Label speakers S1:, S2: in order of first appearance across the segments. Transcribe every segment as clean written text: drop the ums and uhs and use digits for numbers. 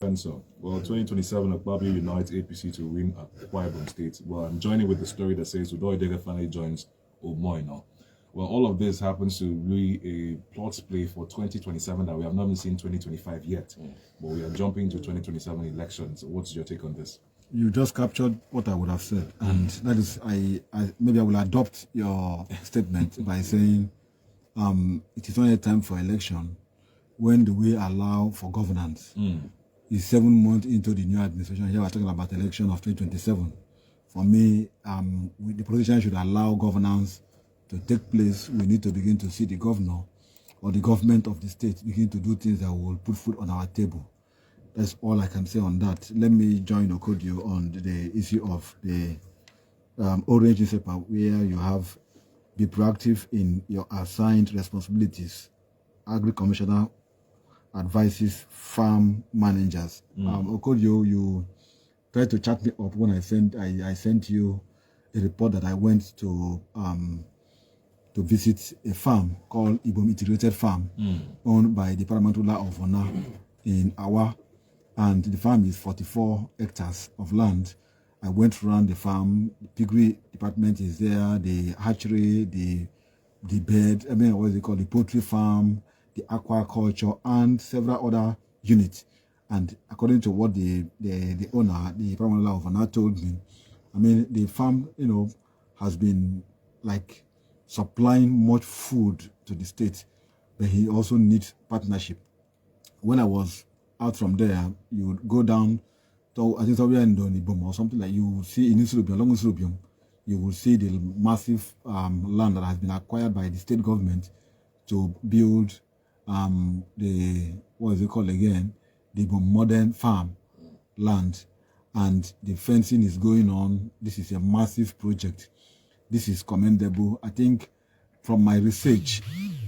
S1: So, well, 2027 will probably unite APC to win Akwa Ibom State. Well, I'm joining with the story that says Udo Idega finally joins Omoino. Well, all of this happens to be a plot play for 2027 that we have not even seen 2025 yet. But we are jumping to 2027 elections. What's your take on this?
S2: You just captured what I would have said, and that is, maybe I will adopt your statement by saying it is only a time for election. When do we allow for governance? It's 7 months into the new administration. Here we're talking about election of 2027. For me, the politician should allow governance to take place. We need to begin to see the governor or the government of the state begin to do things that will put food on our table. That's all I can say on that. Let me join Okodio on the issue of the Orange newspaper, where you have be proactive in your assigned responsibilities. Agri Commissioner advises farm managers. Okodio, you tried to chat me up when I sent you a report that I went to visit a farm called Ibom Integrated Farm, owned by the Paramount ruler of Ona in Awa, and the farm is 44 hectares of land. I went around the farm. The piggery department is there, the hatchery, the bed, what is it called, the poultry farm, the aquaculture, and several other units. And according to what the owner, the Paramount ruler of Ona, told me, the farm, has been like supplying much food to the state, but he also needs partnership. When I was out from there, you would go down to, I think somewhere in Ibom or something, like you will see in Isurubium, along Isurubium, you will see the massive land that has been acquired by the state government to build the Ibom modern farm land. And the fencing is going on. This is a massive project. This is commendable. I think from my research,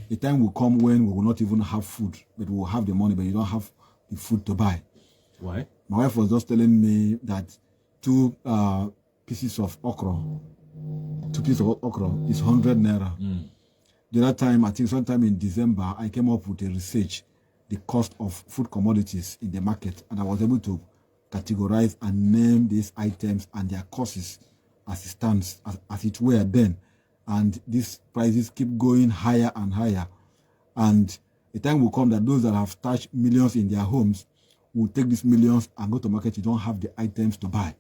S2: the time will come when we will not even have food, but we will have the money, but you don't have the food to buy.
S1: Why?
S2: My wife was just telling me that two pieces of okra is 100 naira. The other time, I think sometime in December, I came up with a research, the cost of food commodities in the market, and I was able to categorize and name these items and their costs as it stands, as it were then. And these prices keep going higher and higher. And the time will come that those that have touched millions in their homes will take these millions and go to market. You don't have the items to buy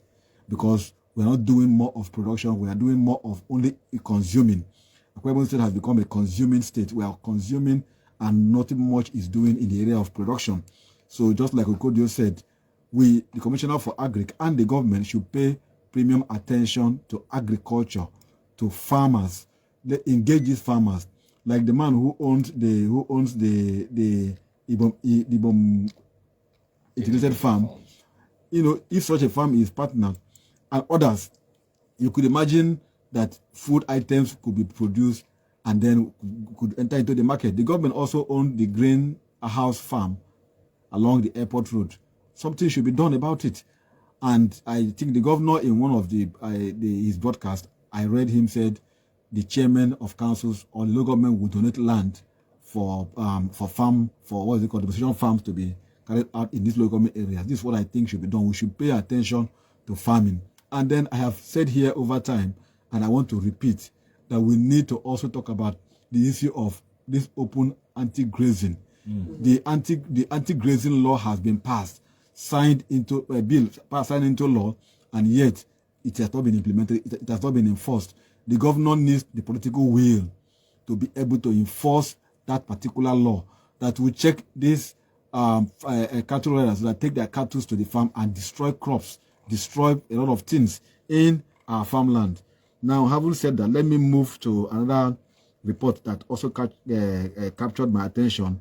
S2: because we're not doing more of production. We are doing more of only consuming. Akwa State has become a consuming state. We are consuming and nothing much is doing in the area of production. So just like Okodio said, the Commissioner for Agri and the government should pay premium attention to agriculture, to farmers. They engage these farmers, like the man who owns the Ibom integrated farm. If such a farm is partnered and others, you could imagine that food items could be produced and then could enter into the market. The government also owned the grain house farm along the airport road. Something should be done about it. And I think the governor, in one of his broadcasts, I read him said the chairman of councils or the local government would donate land for demonstration farms to be carried out in these local government areas. This is what I think should be done. We should pay attention to farming. And then I have said here over time, and I want to repeat, that we need to also talk about the issue of this open anti-grazing. The anti-grazing law has been passed, signed into a bill, signed into law, and yet it has not been implemented. It has not been enforced. The governor needs the political will to be able to enforce that particular law that will check these cattle raiders that take their cattle to the farm and destroy crops, destroy a lot of things in our farmland. Now, having said that, let me move to another report that also captured my attention.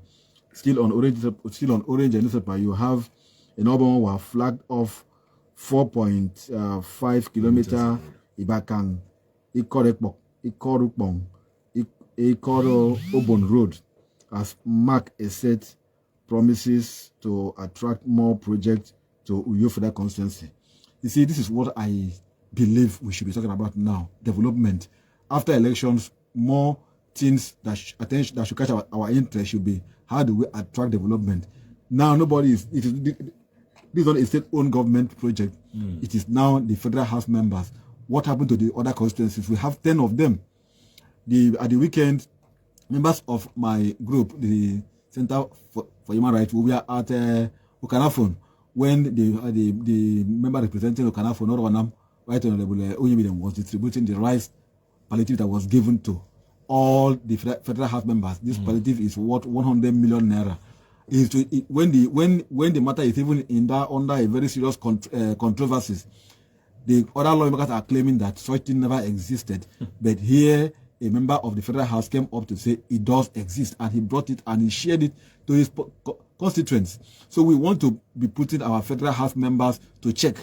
S2: Still on Orange newspaper, you have an urban were flagged off 4.5 kilometer Ibakan Ikorupong Ikoro Obon Road as mark a set promises to attract more projects to Uyo Federal Constituency. You see, this is what I believe we should be talking about now. Development. After elections, more things that should catch our interest should be how do we attract development. Now, this is not a state-owned government project. It is now the Federal House members. What happened to the other constituencies? We have 10 of them. At the weekend, members of my group, the Center for Human Rights, we were at Okanafon when the member representing Okanafon, Right Honorable Oyemidem, was distributing the rice palliative that was given to all the Federal House members. This palliative is worth 100 million naira. When the matter is even under a very serious controversies, the other lawmakers are claiming that such thing never existed. But here, a member of the Federal House came up to say it does exist, and he brought it and he shared it to his constituents. So we want to be putting our Federal House members to check.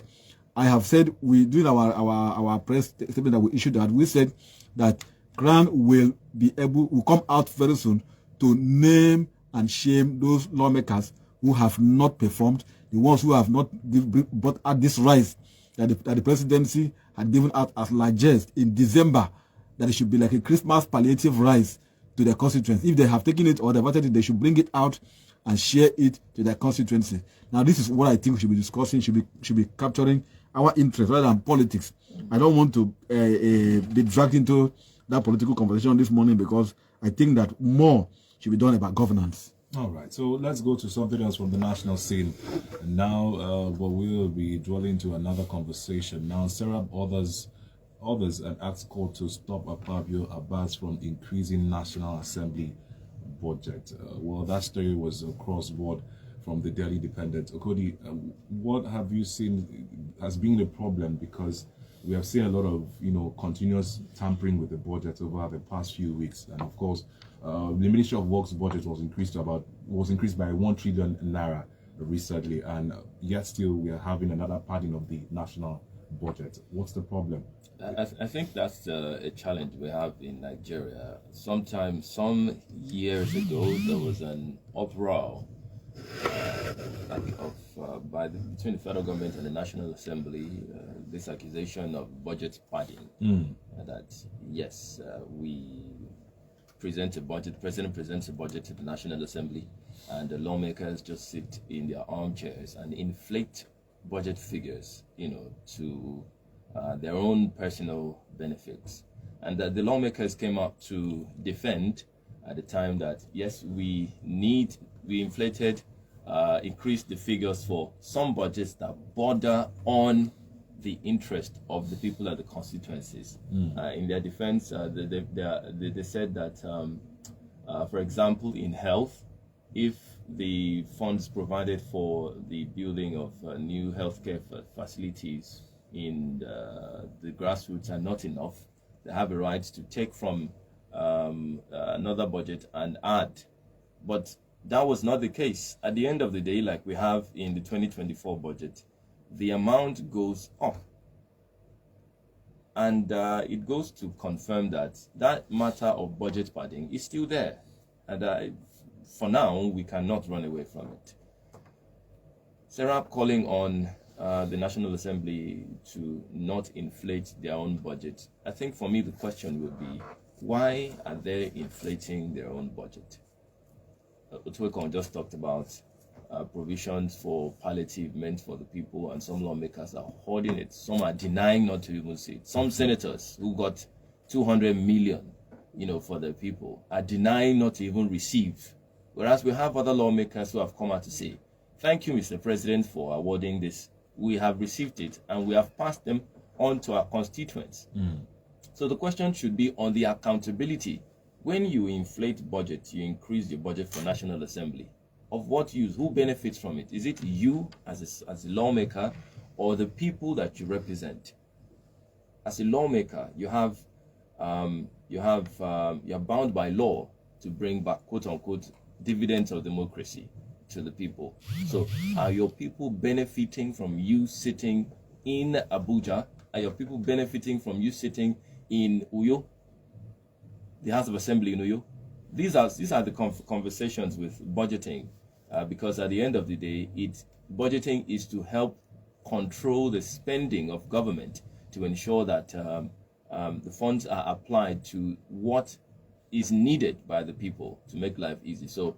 S2: I have said, during our press statement that we issued, that we said that Crown will come out very soon to name and shame those lawmakers who have not performed, the ones who have not brought out this rice that the presidency had given out as largest in December, that it should be like a Christmas palliative rice to their constituents. If they have taken it or they've wanted it, they should bring it out and share it to their constituency. Now, this is what I think we should be discussing, should be capturing our interest rather than politics. I don't want to be dragged into that political conversation this morning, because I think that more should be done about governance.
S1: All right, so let's go to something else from the national scene. And now, but we will be dwelling into another conversation. Now, Serap orders and asks court to stop Akpabio Abbas from increasing National Assembly budget. Well, that story was cross-board from the Daily Independent. Okodi, what have you seen has been the problem? Because we have seen a lot of, continuous tampering with the budget over the past few weeks, and of course, the Ministry of Works budget was increased by 1 trillion naira recently, and yet still we are having another padding of the national budget. What's the problem?
S3: I think that's a challenge we have in Nigeria. Some years ago, there was an uproar between the federal government and the National Assembly, this accusation of budget padding. That yes, we present a budget, the president presents a budget to the National Assembly, and the lawmakers just sit in their armchairs and inflate budget figures, to their own personal benefits. And that the lawmakers came up to defend at the time that yes, we increased the figures for some budgets that border on the interest of the people at the constituencies. In their defense, they said that, for example, in health, if the funds provided for the building of new healthcare facilities in the grassroots are not enough, they have a right to take from another budget and add. But that was not the case. At the end of the day, like we have in the 2024 budget, the amount goes up. And it goes to confirm that matter of budget padding is still there. And for now, we cannot run away from it. Serap calling on the National Assembly to not inflate their own budget. I think for me, the question would be, why are they inflating their own budget? Otwekon just talked about provisions for palliative meant for the people, and some lawmakers are hoarding it. Some are denying not to even see it. Some senators who got 200 million, for the people, are denying not to even receive. Whereas we have other lawmakers who have come out to say, thank you, Mr. President, for awarding this. We have received it and we have passed them on to our constituents. So the question should be on the accountability. When you inflate budget, you increase the budget for National Assembly. Of what use? Who benefits from it? Is it you as a lawmaker, or the people that you represent? As a lawmaker, you're bound by law to bring back, quote unquote, dividends of democracy to the people. So are your people benefiting from you sitting in Abuja? Are your people benefiting from you sitting in Uyo, the House of Assembly in Uyo? These are the conversations with budgeting, because at the end of the day, budgeting is to help control the spending of government to ensure that the funds are applied to what is needed by the people to make life easy. So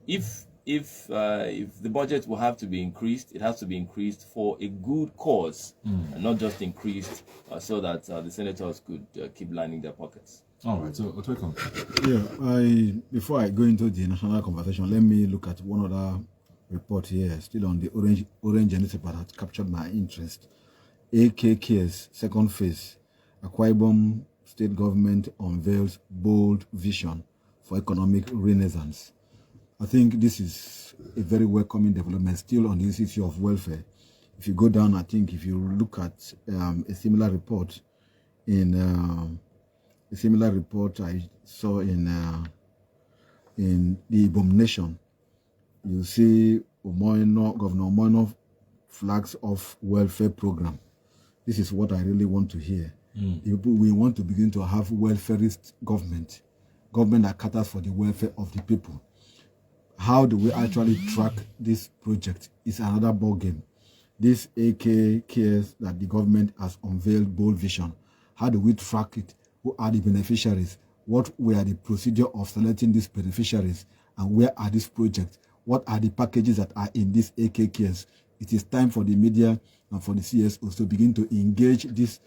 S3: if if the budget will have to be increased, it has to be increased for a good cause, and not just increased so that the senators could keep lining their pockets.
S1: All right, so Otwekon.
S2: Yeah, before I go into the national conversation, let me look at one other report here, still on the orange newspaper that captured my interest. AKK's second phase, Akwa Ibom state government unveils bold vision for economic renaissance. I think this is a very welcoming development, still on the issue of welfare. If you go down, I think if you look at a similar report I saw in the Ibom Nation, you see Governor Omoino flags off welfare program. This is what I really want to hear. We want to begin to have welfarist government that caters for the welfare of the people. How do we actually track this project is another ball game. This AKKS that the government has unveiled bold vision. How do we track it? Who are the beneficiaries? What were the procedure of selecting these beneficiaries? And where are these projects? What are the packages that are in this AKKS? It is time for the media and for the CSOs to begin to engage this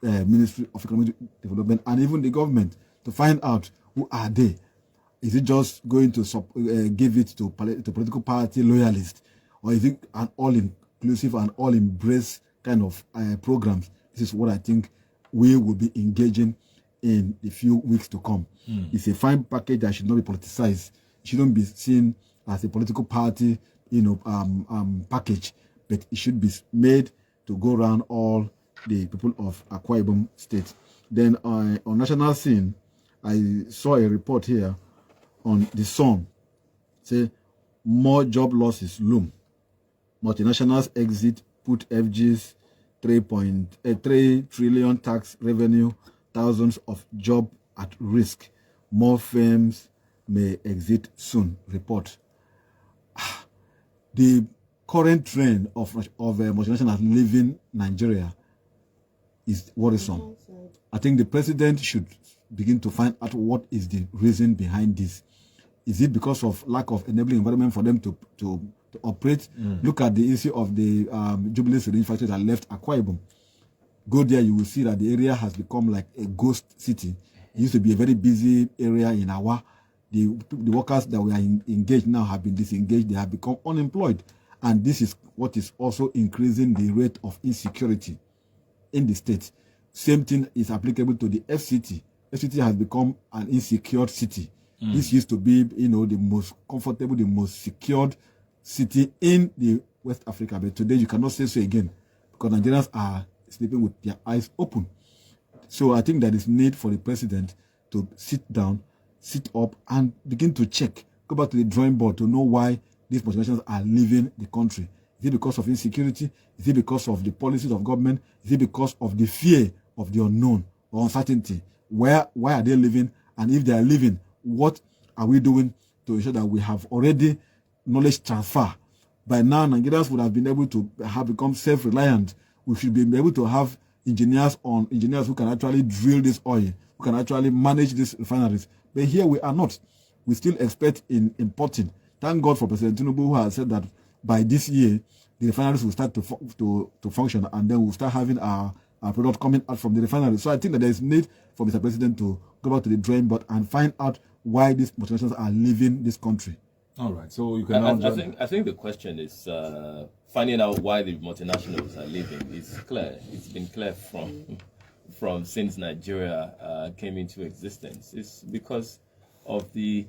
S2: Ministry of Economic Development and even the government to find out who are they. Is it just going to give it to political party loyalists, or is it an all-inclusive and all-embrace kind of programs? This is what I think we will be engaging in the few weeks to come. It's a fine package that should not be politicized. It shouldn't be seen as a political party, package, but it should be made to go around all the people of Akwa Ibom State. Then on national scene, I saw a report here on the Sun. Say more job losses loom. Multinationals exit put FG's 3 trillion tax revenue, thousands of jobs at risk. More firms may exit soon. Report. The current trend of multinationals leaving Nigeria is worrisome. I think the president should begin to find out what is the reason behind this. Is it because of lack of enabling environment for them to operate? Look at the issue of the Jubilee syringe factory that left Akwa Ibom. Go there, you will see that the area has become like a ghost city. It used to be a very busy area in Awa. The workers that were engaged now have been disengaged. They have become unemployed. And this is what is also increasing the rate of insecurity in the state. Same thing is applicable to the FCT. FCT has become an insecure city. This used to be, the most comfortable, the most secured city in the West Africa. But today you cannot say so again because Nigerians are sleeping with their eyes open. So I think there is need for the president to sit down, sit up and begin to check, go back to the drawing board to know why these multinationals are leaving the country. Is it because of insecurity? Is it because of the policies of government? Is it because of the fear of the unknown or uncertainty? Why are they leaving? And if they are leaving, what are we doing to ensure that we have already knowledge transfer? By now, Nigerians would have been able to have become self-reliant. We should be able to have engineers who can actually drill this oil, who can actually manage these refineries. But here we are not. We still expect in importing. Thank God for President Tinubu, who has said that by this year, the refineries will start to function, and then we'll start having our product coming out from the refineries. So I think that there is need for Mr. President to go back to the drawing board and find out why these multinationals are leaving this country.
S1: All right, so you can now.
S3: I think the question is finding out why the multinationals are leaving. It's clear. It's been clear from since Nigeria came into existence. It's because of the